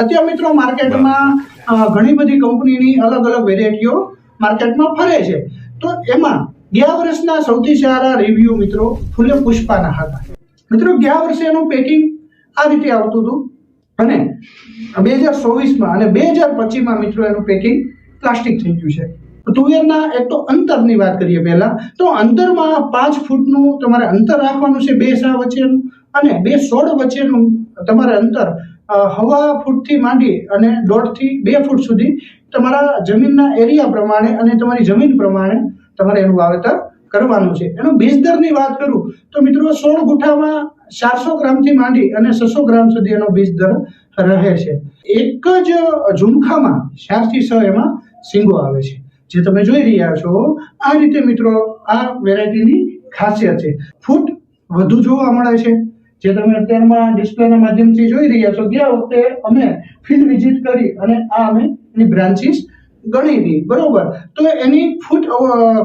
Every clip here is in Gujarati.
અત્યારે મિત્રો માર્કેટમાં ઘણી બધી કંપનીની અલગ અલગ વેરાયટીઓ માર્કેટમાં ફરે છે. તો એમાં ગયા વર્ષના સૌથી સારા રિવ્યુ મિત્રો ફૂલે પુષ્પાના હતા. મિત્રો ગયા વર્ષે એનું પેકિંગ આ રીતે આવતું હતું અને 2024માં અને 2025માં મિત્રો એનું પેકિંગ પ્લાસ્ટિક થઈ ગયું છે. તુવેરના એક તો અંતરની વાત કરીએ પહેલા, તો અંતરમાં 5 ફૂટનું તમારે અંતર રાખવાનું છે, 2 સા વચ્ચેનું અને 2 છોડ વચ્ચેનું તમારે અંતર હવા ફૂટથી માંડી અને 1.5 થી 2 ફૂટ સુધી તમારા જમીનના એરિયા પ્રમાણે અને તમારી જમીન પ્રમાણે તમારે એનું વાવેતર કરવાનું છે. એનો બીજ દરની વાત કરું તો મિત્રો 16 ગુઠામાં 400 ગ્રામથી માંડી અને 600 ગ્રામ સુધી એનો બીજ દર રહે છે. એક જ ઝુમખામાં 4 થી 6 એમાં સિંગો આવે છે, જે તમે જોઈ રહ્યા છો. આ રીતે મિત્રો આ વેરાયટીની ખાસિયત છે. ફૂટ વધુ જોવા મળે છે, જે તમે અત્યારમાં ડિસ્પ્લેના માધ્યમથી જોઈ રહ્યા છો. ગયા વખતે અમે ફિલ્ડ વિઝિટ કરી અને આ અમે એની બ્રાન્ચીસ ગણી હતી, બરોબર. તો એની ફૂટ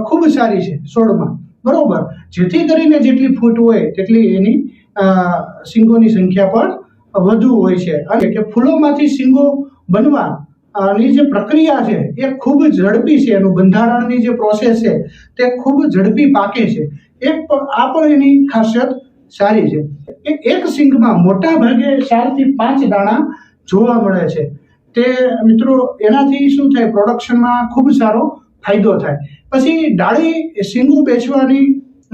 ખૂબ સારી છે છોડમાં, બરોબર. જેથી કરીને જેટલી ફૂટ હોય તેટલી એની સિંગોની સંખ્યા પણ વધુ હોય છે. અને કે ફૂલોમાંથી સિંગો બનવા ની જે પ્રક્રિયા છે એ ખૂબ ઝડપી છે. એનું બંધારણની જે પ્રોસેસ છે તે ખૂબ ઝડપી પાકે છે. આ પણ એની ખાસિયત સારી છે. એક સિંગમાં મોટા ભાગે 4 થી 5 દાણા જોવા મળે છે. તે મિત્રો એનાથી શું થાય, પ્રોડક્શનમાં ખૂબ સારો ફાયદો થાય. પછી ડાળી સિંગો બેચવાની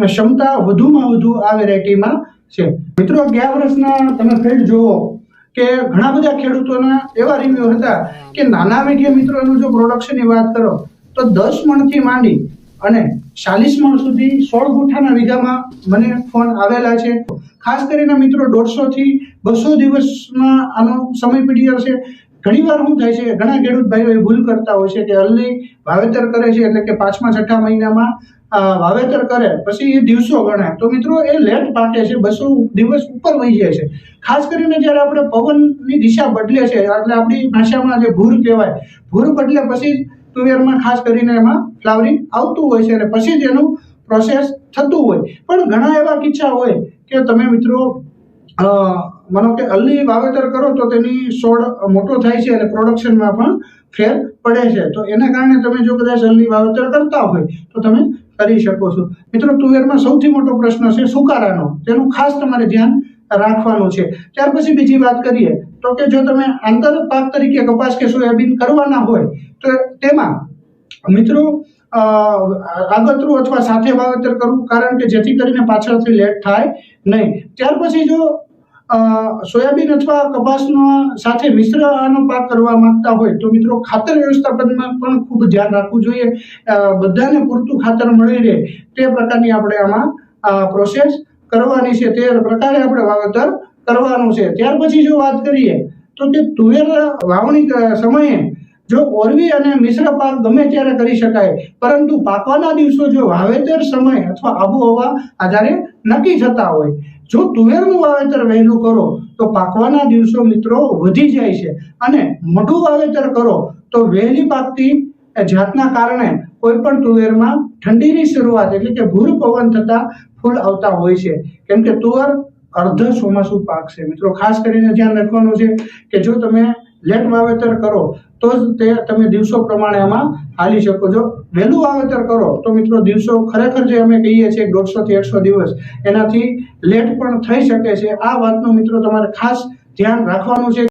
ક્ષમતા વધુમાં વધુ આ વેરાયટીમાં છે. મિત્રો ગયા વર્ષના તમે ફિલ્ડ જોવો કે ઘણા બધા ખેડૂતોના એવા રિવ્યુ હતા કે નાના મીડિયમ મિત્રોનું જો પ્રોડક્શનની વાત કરો તો 10 મણથી માંડી અને 40 મણ સુધી 16 ગુઠાના વીઘામાં મને ફોન આવેલા છે. ખાસ કરીને મિત્રો 150 થી 200 દિવસમાં આનો સમય પીરિયડ છે. ઘણીવાર શું થાય છે, ઘણા ખેડૂત ભાઈઓ એ ભૂલ કરતા હોય છે કે અલ્લી વાવેતર કરે છે એટલે કે 5મા 6ઠા મહિનામાં વાવેતર કરે પછી એ દિવસો ગણાય. તો મિત્રો એ લેટ પાકે છે, 200 દિવસ ઉપર વહી જાય છે. ખાસ કરીને જ્યારે આપણે પવનની દિશા બદલે છે એટલે આપણી ભાષામાં જે ભૂર કહેવાય, ભૂર બદલે પછી તુવેરમાં ખાસ કરીને એમાં ફ્લાવરિંગ આવતું હોય છે અને પછી જ એનું પ્રોસેસ થતું હોય. પણ ઘણા એવા કિસ્સા હોય કે તમે મિત્રો માનો કે અલ્લી વાવેતર કરો તો તેની છોડ મોટો થાય છે અને પ્રોડક્શનમાં પણ ફેર પડે છે. તો એના કારણે તમે જો કદાચ અલ્લી વાવેતર કરતા હોય તો તમે કરી શકો છો. મિત્રો તુવેરમાં સૌથી મોટો પ્રશ્ન છે સુકારાનો, તેનું ખાસ તમારે ધ્યાન રાખવાનું છે. ત્યાર પછી બીજી વાત કરીએ તો કે જો તમે આંતર પાક તરીકે કપાસ કે સોયાબીન કરવાના હોય તો તેમાં મિત્રો આગતરું અથવા સાથે વાવેતર કરવું, કારણ કે જેથી કરીને પાછળથી લેટ થાય નહીં. ત્યાર પછી જો સોયાબીન અથવા કપાસનો સાથે મિશ્ર આનો પાક કરવા માંગતા હોય તો મિત્રો ખાતર વ્યવસ્થાપનમાં પણ ખૂબ ધ્યાન રાખવું જોઈએ. બધાને પૂરતું ખાતર મળી રહે તે પ્રકારની આપણે આમાં પ્રોસેસ કરવાની છે, તે પ્રકારે આપણે વાવેતર કરવાનું છે. ત્યાર પછી જો વાત કરીએ તો કે તુવેર વાવણી સમયે જો ઓરવી અને મિશ્ર પાક ગમે ત્યારે કરી શકાય, પરંતુ પાકવાના દિવસો જો વાવેતર સમય અથવા આબોહવા આધારે નક્કી થતા હોય. જો તુવેરનું વાવેતર વહેલું કરો તો પાકવાના દિવસો મિત્રો વધી જાય છે અને મોટું વાવેતર કરો તો વહેલી પાકતી જાતના કારણે કોઈ પણ તુવેરમાં ઠંડીની શરૂઆત એટલે કે ભૂર પવન થતા ફૂલ આવતા હોય છે. કેમ કે તુવર અર્ધ ચોમાસુ પાક છે. મિત્રો ખાસ કરીને ધ્યાન રાખવાનું છે કે જો તમે લેટ વાવેતર કરો તો જ તે તમે દિવસો પ્રમાણે આમાં હાલી શકો. જો વહેલું વાવેતર કરો તો મિત્રો દિવસો ખરેખર જે અમે કહીએ છીએ 150 થી 100 દિવસ એનાથી લેટ પણ થઈ શકે છે. આ વાતનું મિત્રો તમારે ખાસ ધ્યાન રાખવાનું છે.